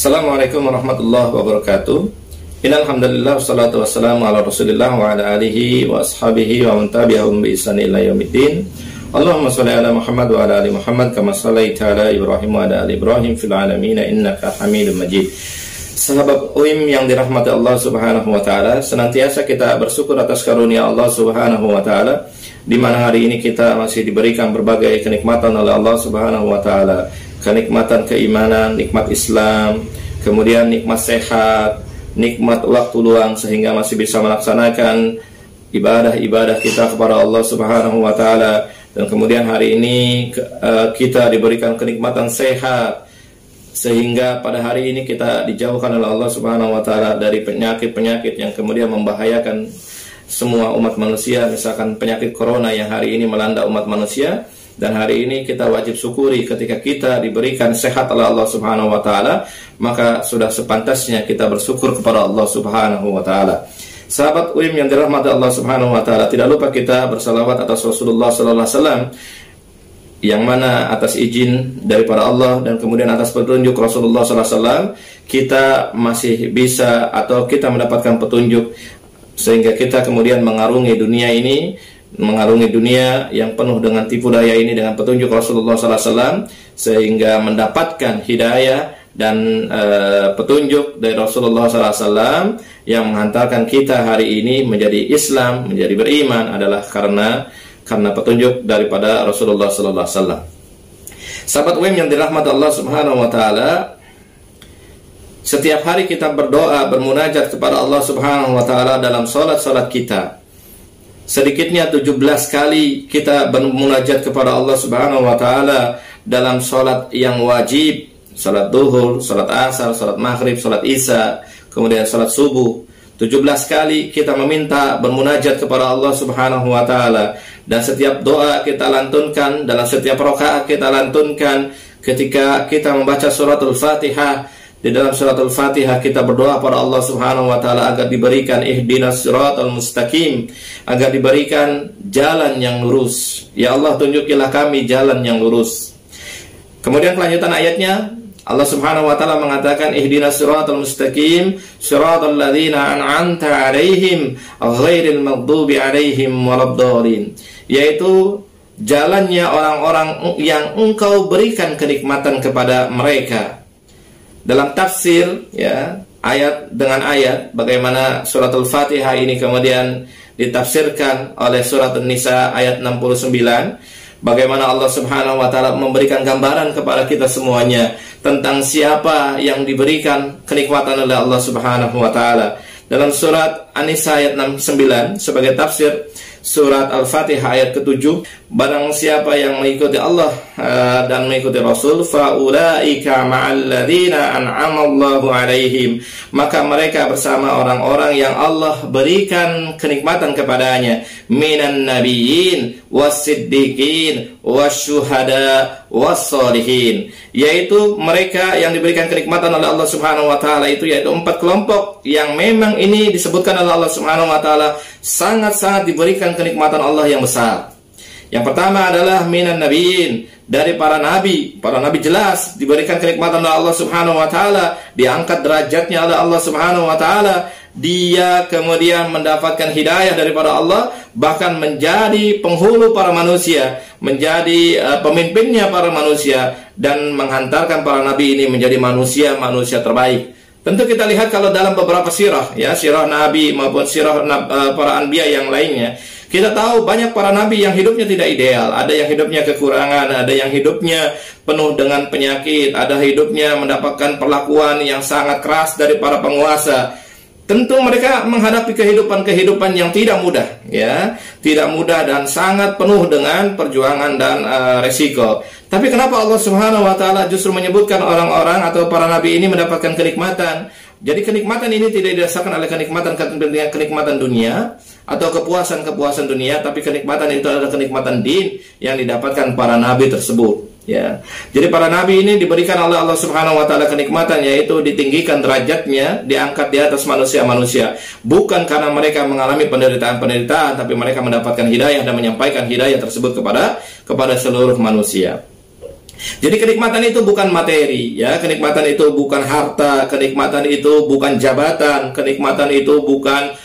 Assalamualaikum warahmatullahi wabarakatuh. Innal hamdalillah wassalatu wassalamu ala Rasulillah wa ala alihi wa ashabihi wa man tabi'ahum bi ihsan ila yaumiddin. Allahumma shalli ala Muhammad wa ala ali Muhammad kama shallaita ala Ibrahim wa ala ali Ibrahim fil alamin innaka Hamidum Majid. Sahabat UIM yang dirahmati Allah Subhanahu wa taala, senantiasa kita bersyukur atas karunia Allah Subhanahu wa taala di mana hari ini kita masih diberikan berbagai kenikmatan oleh Allah Subhanahu wa taala. Kenikmatan keimanan, nikmat Islam, kemudian nikmat sehat, nikmat waktu luang sehingga masih bisa melaksanakan ibadah-ibadah kita kepada Allah Subhanahu wa taala. Dan kemudian hari ini kita diberikan kenikmatan sehat sehingga pada hari ini kita dijauhkan oleh Allah Subhanahu wa taala dari penyakit-penyakit yang kemudian membahayakan semua umat manusia, misalkan penyakit corona yang hari ini melanda umat manusia. Dan hari ini kita wajib syukuri ketika kita diberikan sehat oleh Allah Subhanahu wa taala, maka sudah sepantasnya kita bersyukur kepada Allah Subhanahu wa taala. Sahabat UIM yang dirahmati Allah Subhanahu wa taala, tidak lupa kita bersalawat atas Rasulullah sallallahu alaihi wasallam yang mana atas izin daripada Allah dan kemudian atas petunjuk Rasulullah sallallahu alaihi wasallam kita masih bisa atau kita mendapatkan petunjuk sehingga kita kemudian mengarungi dunia ini, mengarungi dunia yang penuh dengan tipu daya ini dengan petunjuk Rasulullah SAW sehingga mendapatkan hidayah dan petunjuk dari Rasulullah SAW yang menghantarkan kita hari ini menjadi Islam, menjadi beriman adalah karena petunjuk daripada Rasulullah SAW. Sahabat UIM yang dirahmati Allah Subhanahu wa taala, setiap hari kita berdoa, bermunajat kepada Allah Subhanahu wa taala dalam salat-salat kita. Sedikitnya 17 kali kita bermunajat kepada Allah Subhanahu wa taala dalam salat yang wajib, salat duhur, salat asar, salat maghrib, salat isya, kemudian salat subuh. 17 kali kita meminta bermunajat kepada Allah Subhanahu wa taala, dan setiap doa kita lantunkan, dalam setiap rakaat kita lantunkan ketika kita membaca suratul Fatihah. Di dalam suratul Fatihah kita berdoa pada Allah Subhanahu wa taala agar diberikan ihdinas siratal mustaqim, agar diberikan jalan yang lurus. Ya Allah, tunjukilah kami jalan yang lurus. Kemudian kelanjutan ayatnya Allah Subhanahu wa taala mengatakan ihdinas siratal mustaqim siratal ladzina an'amta 'alaihim ghairil maghdubi 'alaihim waladdallin, yaitu jalannya orang-orang yang Engkau berikan kenikmatan kepada mereka. Dalam tafsir ya, ayat dengan ayat, bagaimana suratul Fatihah ini kemudian ditafsirkan oleh surat An-Nisa ayat 69, bagaimana Allah Subhanahu wa taala memberikan gambaran kepada kita semuanya tentang siapa yang diberikan kenikmatan oleh Allah Subhanahu wa taala. Dalam surat An-Nisa ayat 69 sebagai tafsir surat Al-Fatihah ayat ke-7, barang siapa yang mengikuti Allah dan mengikuti Rasul, faulaika ma'alladzina an'amallahu 'alaihim, maka mereka bersama orang-orang yang Allah berikan kenikmatan kepadanya, minan nabiyyin was-siddiqin wasyuhada was-sholihin, yaitu mereka yang diberikan kenikmatan oleh Allah Subhanahu wa taala itu yaitu 4 kelompok yang memang ini disebutkan oleh Allah Subhanahu wa taala sangat-sangat diberikan kenikmatan Allah yang besar. Yang pertama adalah minan nabiyyin, dari para nabi. Para nabi jelas diberikan kenikmatan oleh Allah Subhanahu wa taala, diangkat derajatnya oleh Allah Subhanahu wa taala. Dia kemudian mendapatkan hidayah daripada Allah, bahkan menjadi penghulu para manusia, menjadi pemimpinnya para manusia, dan menghantarkan para nabi ini menjadi manusia-manusia terbaik. Tentu kita lihat kalau dalam beberapa sirah, ya, sirah nabi maupun sirah para anbiya yang lainnya, kita tahu banyak para nabi yang hidupnya tidak ideal. Ada yang hidupnya kekurangan, ada yang hidupnya penuh dengan penyakit, ada hidupnya mendapatkan perlakuan yang sangat keras dari para penguasa. Tentu mereka menghadapi kehidupan yang tidak mudah, ya, tidak mudah dan sangat penuh dengan perjuangan dan resiko. Tapi kenapa Allah Subhanahu wa taala justru menyebutkan orang-orang atau para nabi ini mendapatkan kenikmatan? Jadi kenikmatan ini tidak didasarkan oleh kenikmatan dunia atau kepuasan dunia, tapi kenikmatan itu adalah kenikmatan din yang didapatkan para nabi tersebut. Ya, jadi para nabi ini diberikan oleh Allah Subhanahu wa taala kenikmatan, yaitu ditinggikan derajatnya, diangkat di atas manusia-manusia, bukan karena mereka mengalami penderitaan-penderitaan, tapi mereka mendapatkan hidayah dan menyampaikan hidayah tersebut kepada seluruh manusia. Jadi kenikmatan itu bukan materi, ya. Kenikmatan itu bukan harta, kenikmatan itu bukan jabatan, kenikmatan itu bukan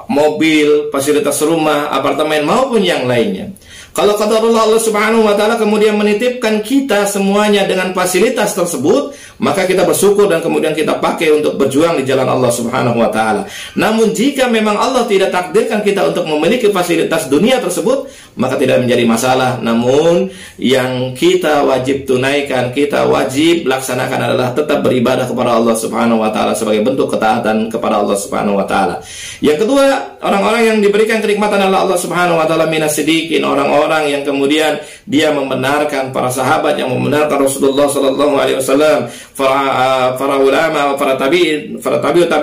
mobil, fasilitas rumah, apartemen maupun yang lainnya. Kalau qadarullah Allah Subhanahu wa taala kemudian menitipkan kita semuanya dengan fasilitas tersebut, maka kita bersyukur dan kemudian kita pakai untuk berjuang di jalan Allah Subhanahu wa taala. Namun jika memang Allah tidak takdirkan kita untuk memiliki fasilitas dunia tersebut, maka tidak menjadi masalah. Namun yang kita wajib tunaikan, kita wajib laksanakan adalah tetap beribadah kepada Allah Subhanahu wa taala sebagai bentuk ketaatan kepada Allah Subhanahu wa taala. Yang kedua, orang-orang yang diberikan kenikmatan oleh Allah Subhanahu wa taala minas siddiqin, orang-orang yang kemudian dia membenarkan para sahabat, yang membenarkan Rasulullah sallallahu alaihi wasallam, para ulama, para tabi'in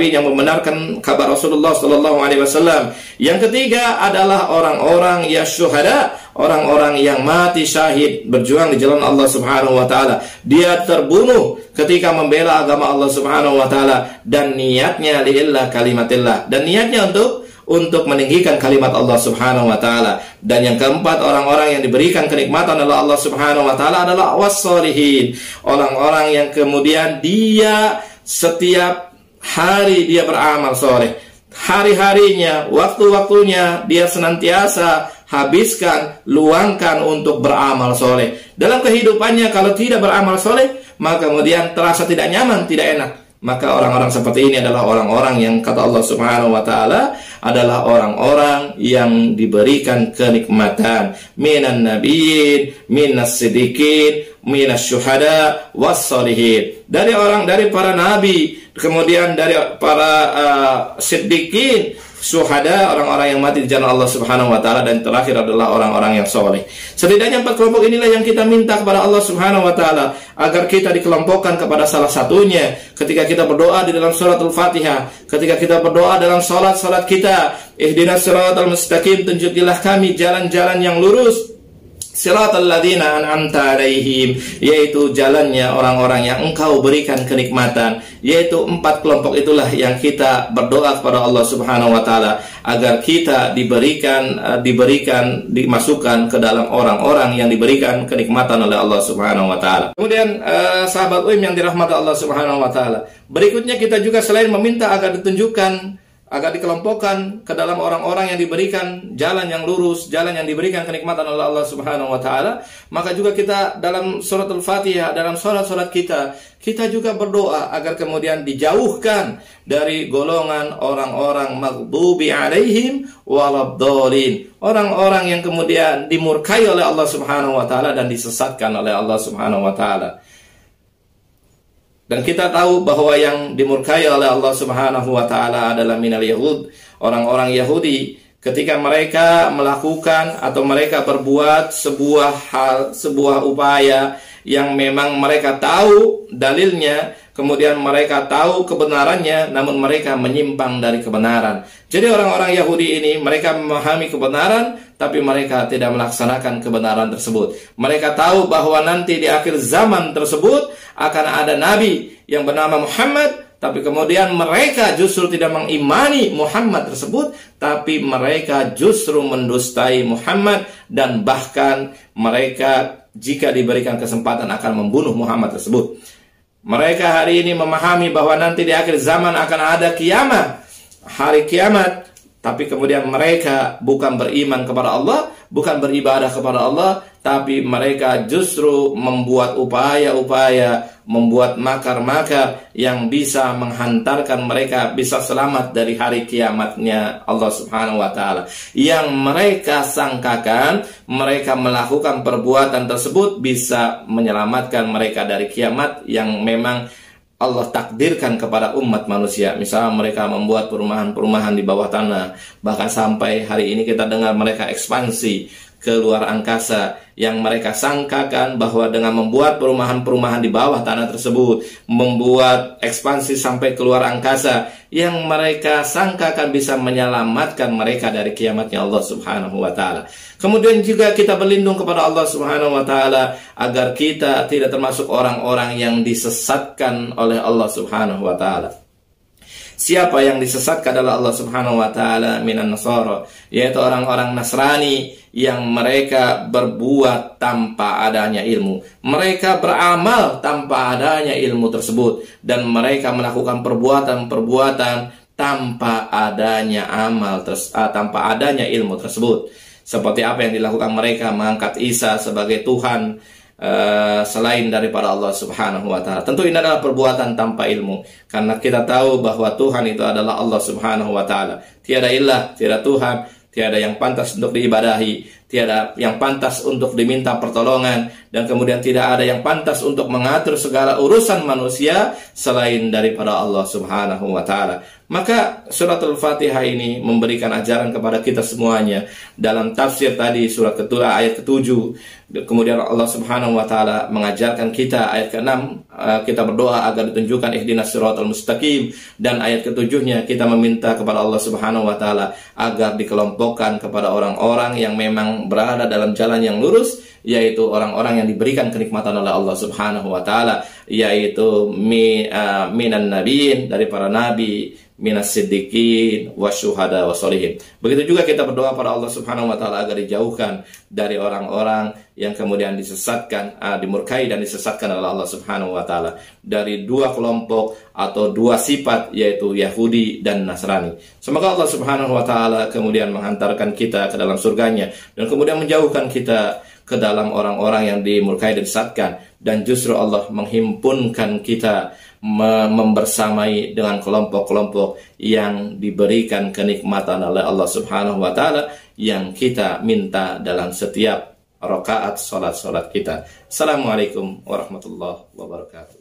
yang membenarkan kabar Rasulullah sallallahu alaihi wasallam. Yang ketiga adalah orang-orang ya syuhada, orang-orang yang mati syahid berjuang di jalan Allah Subhanahu wa taala. Dia terbunuh ketika membela agama Allah Subhanahu wa taala dan niatnya lillah kalimatillah, dan niatnya untuk meninggikan kalimat Allah Subhanahu wa taala. Dan yang keempat, orang-orang yang diberikan kenikmatan oleh Allah Subhanahu wa taala adalah was-sholihin, orang-orang yang kemudian dia setiap hari dia beramal soleh, hari-harinya, waktu-waktunya dia senantiasa habiskan, luangkan untuk beramal soleh. Dalam kehidupannya kalau tidak beramal soleh, maka kemudian terasa tidak nyaman, tidak enak. Maka orang-orang seperti ini adalah orang-orang yang kata Allah Subhanahu wa taala adalah orang-orang yang diberikan kenikmatan minan nabiyyin, minas siddiqin, minas syuhada, was-sholihin. Dari para nabi, kemudian dari para siddiqin, syuhada, orang-orang yang mati di jalan Allah Subhanahu wa taala, dan terakhir adalah orang-orang yang soleh. Setidaknya 4 kelompok inilah yang kita minta kepada Allah Subhanahu wa taala agar kita dikelompokkan kepada salah satunya ketika kita berdoa di dalam suratul Fatihah, ketika kita berdoa dalam salat kita, ihdinas siratal mustaqim, tunjukilah kami jalan-jalan yang lurus, siratal ladzina an'amta alaihim, yaitu jalannya orang-orang yang engkau berikan kenikmatan. Yaitu 4 kelompok itulah yang kita berdoa kepada Allah Subhanahu wa taala agar kita dimasukkan ke dalam orang-orang yang diberikan kenikmatan oleh Allah Subhanahu wa taala. Kemudian sahabat UIM yang dirahmati Allah Subhanahu wa taala, berikutnya kita juga selain meminta agar ditunjukkan, agar dikelompokkan ke dalam orang-orang yang diberikan jalan yang lurus, jalan yang diberikan kenikmatan oleh Allah Subhanahu wa taala, maka juga kita dalam suratul Fatihah, dalam salat-salat kita juga berdoa agar kemudian dijauhkan dari golongan orang-orang maghdubi alaihim waladhdallin, orang-orang yang kemudian dimurkai oleh Allah Subhanahu wa taala dan disesatkan oleh Allah Subhanahu wa taala. Dan kita tahu bahwa yang dimurkai oleh Allah Subhanahu wa taala adalah minal yahud, orang-orang Yahudi, ketika mereka melakukan atau mereka berbuat sebuah upaya yang memang mereka tahu dalilnya, kemudian mereka tahu kebenarannya, namun mereka menyimpang dari kebenaran. Jadi orang-orang Yahudi ini, mereka memahami kebenaran, tapi mereka tidak melaksanakan kebenaran tersebut. Mereka tahu bahwa nanti di akhir zaman tersebut akan ada nabi yang bernama Muhammad, tapi kemudian mereka justru tidak mengimani Muhammad tersebut, tapi mereka justru mendustai Muhammad, dan bahkan mereka jika diberikan kesempatan akan membunuh Muhammad tersebut. Mereka hari ini memahami bahwa nanti di akhir zaman akan ada kiamat, hari kiamat, tapi kemudian mereka bukan beriman kepada Allah, bukan beribadah kepada Allah, tapi mereka justru membuat upaya-upaya, membuat makar-makar yang bisa menghantarkan mereka bisa selamat dari hari kiamatnya Allah Subhanahu wa taala. Yang mereka sangkakan mereka melakukan perbuatan tersebut bisa menyelamatkan mereka dari kiamat yang memang Allah takdirkan kepada umat manusia. Misalnya mereka membuat perumahan-perumahan di bawah tanah, bahkan sampai hari ini kita dengar mereka ekspansi ke luar angkasa, yang mereka sangkakan bahwa dengan membuat perumahan-perumahan di bawah tanah tersebut, membuat ekspansi sampai ke luar angkasa, yang mereka sangkakan bisa menyelamatkan mereka dari kiamatnya Allah Subhanahu wa taala. Kemudian juga kita berlindung kepada Allah Subhanahu wa taala agar kita tidak termasuk orang-orang yang disesatkan oleh Allah Subhanahu wa taala. Siapa yang disesatkan adalah Allah Subhanahu wa taala minan nasara, yaitu orang-orang Nasrani yang mereka berbuat tanpa adanya ilmu. Mereka beramal tanpa adanya ilmu tersebut, dan mereka melakukan perbuatan-perbuatan tanpa adanya tanpa adanya ilmu tersebut. Seperti apa yang dilakukan mereka, mengangkat Isa sebagai Tuhan selain daripada Allah Subhanahu wa taala. Tentu ini adalah perbuatan tanpa ilmu, karena kita tahu bahwa Tuhan itu adalah Allah Subhanahu wa taala. Tiada ilah, tiada Tuhan, tiada yang pantas untuk diibadahi, tiada yang pantas untuk diminta pertolongan, dan kemudian tidak ada yang pantas untuk mengatur segala urusan manusia selain daripada Allah Subhanahu wa taala. Maka suratul Fatihah ini memberikan ajaran kepada kita semuanya. Dalam tafsir tadi surat kedua ayat ke-7, kemudian Allah Subhanahu wa taala mengajarkan kita ayat ke-6, kita berdoa agar ditunjukkan ihdinas siratal mustaqim, dan ayat ke-7-nya kita meminta kepada Allah Subhanahu wa taala agar dikelompokkan kepada orang-orang yang memang berada dalam jalan yang lurus, yaitu orang-orang yang diberikan kenikmatan oleh Allah Subhanahu wa taala, yaitu minan nabiin, dari para nabi, minas siddiqin wasyuhada wassolihin. Begitu juga kita berdoa pada Allah Subhanahu wa taala agar dijauhkan dari orang-orang yang kemudian disesatkan, dimurkai dan disesatkan oleh Allah Subhanahu wa taala, dari dua kelompok atau dua sifat, yaitu Yahudi dan Nasrani. Semoga Allah Subhanahu wa taala kemudian menghantarkan kita ke dalam surganya, dan kemudian menjauhkan kita ke dalam orang-orang yang dimurkai dan disesatkan, dan justru Allah menghimpunkan kita membersamai dengan kelompok-kelompok yang diberikan kenikmatan oleh Allah Subhanahu wa taala yang kita minta dalam setiap rakaat salat kita. Assalamualaikum warahmatullahi wabarakatuh.